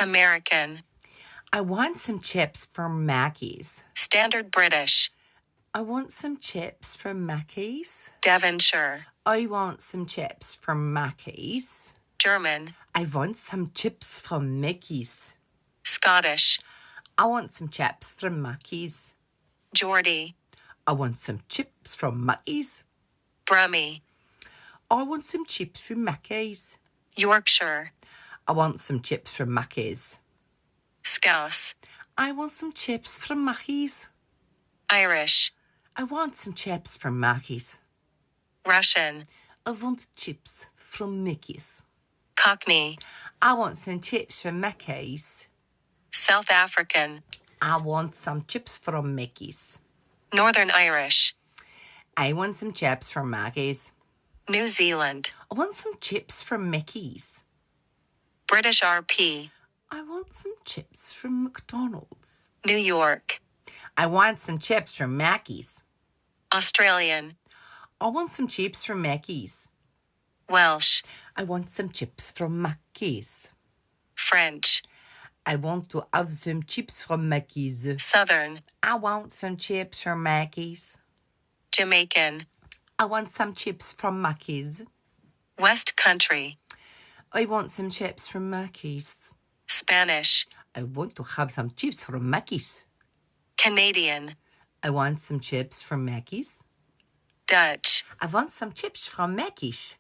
American. I want some chips from Mackey's. Standard British. I want some chips from Mackey's. Devonshire. I want some chips from Mackey's. German. I want some chips from Mickey's. Scottish. I want some chips from Mackey's. Geordie. I want some chips from Mackey's. Brummie. I want some chips from Mackey's. Yorkshire. I want some chips from Mackey's. Scouse. I want some chips from Mackey's. Irish. I want some chips from Mackey's. Russian. I want chips from Mickey's. Cockney. I want some chips from Mackey's. South African. I want some chips from Mickey's. Northern Irish. I want some chips from Mackey's. New Zealand. I want some chips from Mickey's. British RP. I want some chips from McDonald's. New York. I want some chips from Mackey's. Australian. I want some chips from Mackey's. Welsh. I want some chips from Mackey's. French. I want to have some chips from Mackey's. Southern. I want some chips from Mackey's. Jamaican. I want some chips from Mackey's. West Country. I want some chips from Mackey's. Spanish. I want to have some chips from Mackey's. Canadian. I want some chips from Mackey's. Dutch. I want some chips from Mackey's.